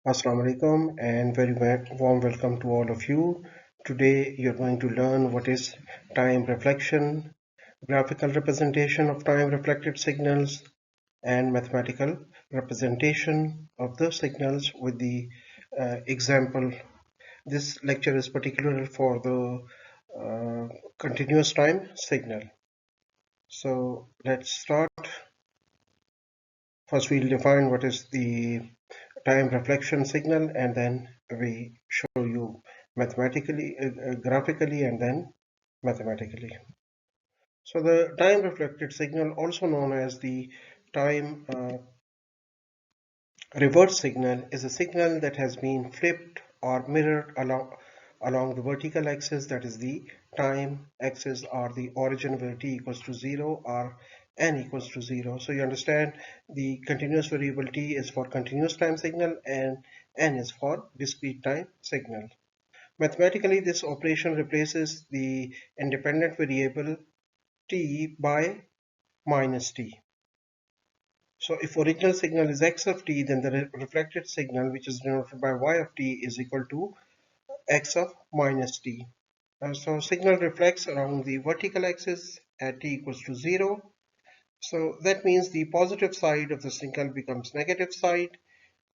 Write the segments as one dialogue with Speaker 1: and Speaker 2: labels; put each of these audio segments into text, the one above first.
Speaker 1: Assalamu alaikum and very warm welcome to all of you. Today you're going to learn what is time reflection, graphical representation of time reflected signals, and mathematical representation of the signals with the example. This lecture is particular for the continuous time signal. So let's start. First we'll define what is the time reflection signal, and then we show you mathematically, graphically, and then mathematically. So the time reflected signal, also known as the time reverse signal, is a signal that has been flipped or mirrored along the vertical axis, that is the time axis, or the origin where t equals to 0 or n equals to 0. So you understand the continuous variable t is for continuous time signal and n is for discrete time signal. Mathematically, this operation replaces the independent variable t by minus t. So if original signal is x of t, then the reflected signal, which is denoted by y of t, is equal to x of minus t. So signal reflects around the vertical axis at t equals to 0. So that means the positive side of the signal becomes negative side,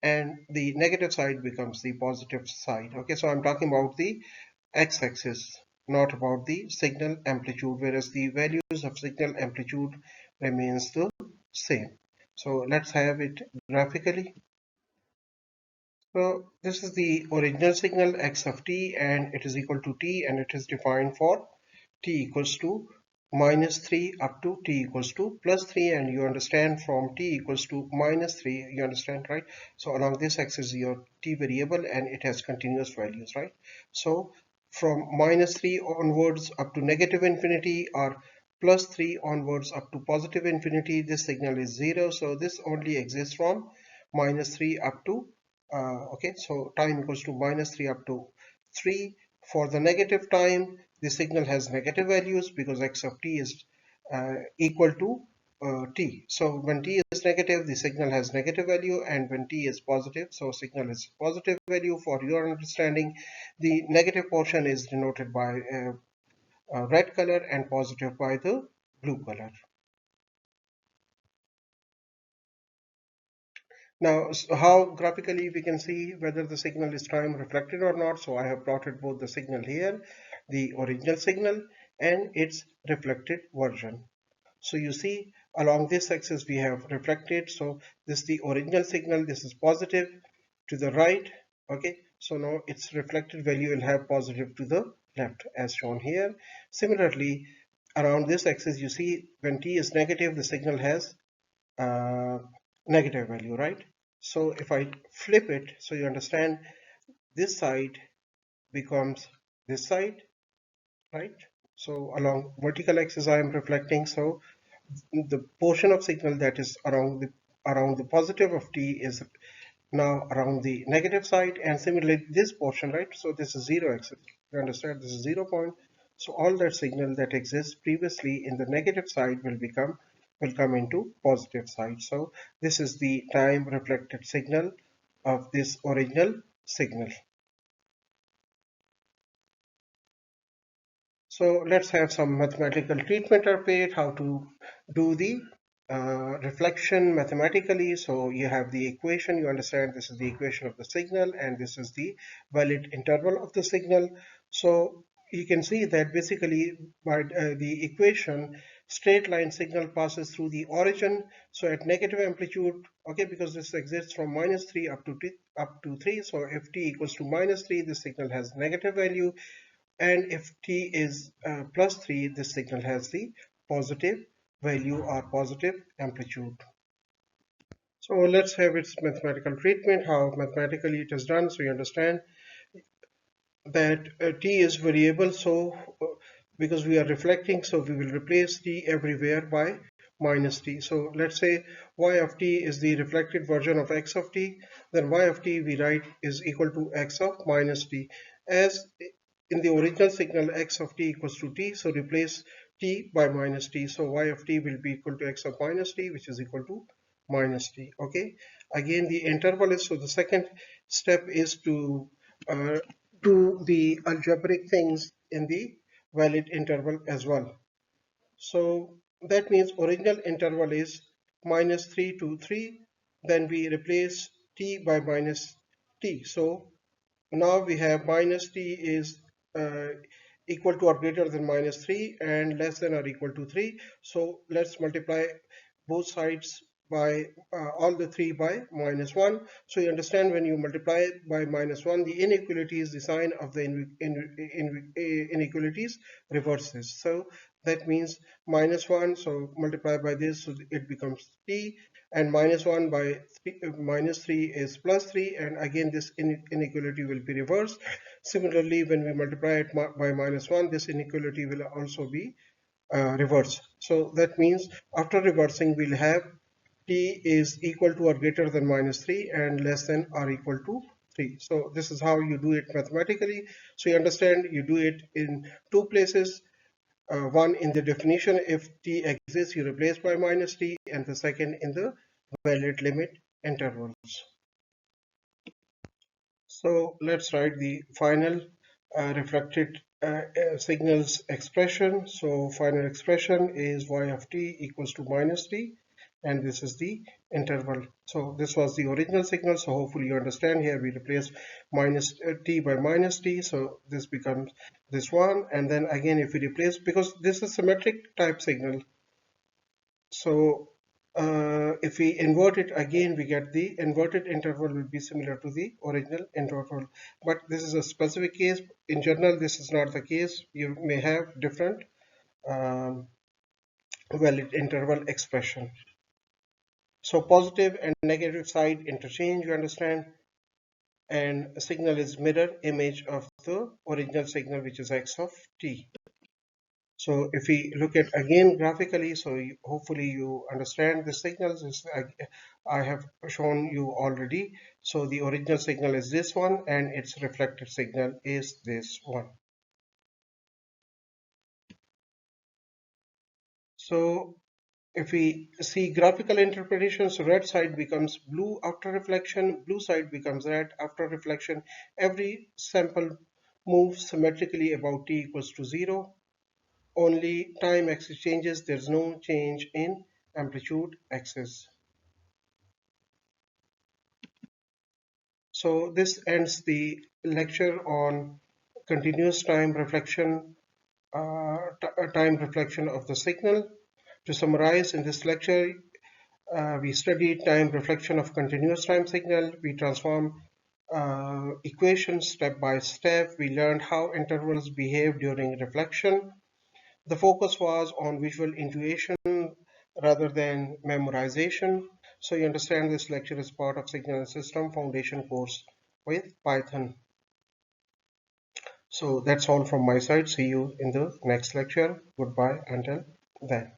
Speaker 1: and the negative side becomes the positive side. Okay, so I'm talking about the x-axis, not about the signal amplitude, whereas the values of signal amplitude remains the same. So let's have it graphically. So this is the original signal x of t, and it is equal to t, and it is defined for t equals to minus 3 up to t equals to plus 3, and you understand from t equals to minus 3, you understand, right? So along this axis your t variable, and it has continuous values, right? So from minus 3 onwards up to negative infinity, or plus 3 onwards up to positive infinity, this signal is 0. So this only exists from minus 3 up to okay, so time equals to minus 3 up to 3. For the negative time, the signal has negative values because x of t is equal to t. So when t is negative, the signal has negative value, and when t is positive, so signal is positive value. For your understanding, the negative portion is denoted by red color and positive by the blue color. Now, how graphically we can see whether the signal is time reflected or not. So I have plotted both the signal here, the original signal, and its reflected version. So you see along this axis we have reflected. So this is the original signal, this is positive to the right. Okay, so now its reflected value will have positive to the left as shown here. Similarly, around this axis you see when t is negative, the signal has uh, negative value, right? So if I flip it, so you understand, this side becomes this side, right? So along vertical axis I am reflecting, so the portion of signal that is around the positive of t is now around the negative side, and similarly this portion, right? So this is 0 axis, you understand, this is 0 point. So all that signal that exists previously in the negative side will come into positive side. So this is the time reflected signal of this original signal. So let's have some mathematical treatment of it, how to do the reflection mathematically. So you have the equation, you understand this is the equation of the signal, and this is the valid interval of the signal. So you can see that basically by the equation, straight line signal passes through the origin. So at negative amplitude, okay, because this exists from minus 3 up to 3. So if t equals to minus 3, this signal has negative value, and if t is plus 3, this signal has the positive value or positive amplitude. So let's have its mathematical treatment, how mathematically it is done. So you understand that t is variable, so because we are reflecting, so we will replace t everywhere by minus t. So let's say y of t is the reflected version of x of t, then y of t we write is equal to x of minus t. As in the original signal, x of t equals to t, so replace t by minus t. So y of t will be equal to x of minus t, which is equal to minus t. Okay, Again, the interval is, so the second step is to do the algebraic things in the valid interval as well. So that means original interval is -3 to 3. Then we replace t by minus t. So now we have minus t is uh, equal to or greater than -3 and less than or equal to 3. So let's multiply both sides by all the three by -1. So you understand, when you multiply by -1, the inequality is the sign of the inequalities reverses. So that means -1, so multiply by this, so it becomes t, and -1 by -3 is +3, and again this inequality will be reversed. Similarly, when we multiply it by -1, this inequality will also be reversed. So that means after reversing, we'll have t is equal to or greater than -3 and less than or equal to 3. So this is how you do it mathematically. So you understand, you do it in two places. One in the definition, if t exists, you replace by -t, and the second in the valid limit intervals. So let's write the final reflected signals expression. So final expression is y of t equals to -t, and this is the interval. So this was the original signal. So hopefully you understand. Here we replace minus t by -t. So this becomes this one. And then again, if we replace, because this is symmetric type signal, so if we invert it again, we get the inverted interval will be similar to the original interval. But this is a specific case. In general, this is not the case. You may have different um, valid interval expression. So positive and negative side interchange, you understand, and a signal is mirror image of the original signal, which is x of t. So if we look at again graphically, so hopefully you understand the signals. I have shown you already. So the original signal is this one, and its reflected signal is this one. So if we see graphical interpretation, so red side becomes blue after reflection, blue side becomes red after reflection. Every sample moves symmetrically about t equals to 0. Only time axis changes, there's no change in amplitude axis. So this ends the lecture on continuous time reflection, time reflection of the signal. To summarize, in this lecture, we studied time reflection of continuous time signal. We transformed equations step by step. We learned how intervals behave during reflection. The focus was on visual intuition rather than memorization. So you understand, this lecture is part of Signal and System Foundation course with Python. So that's all from my side. See you in the next lecture. Goodbye until then.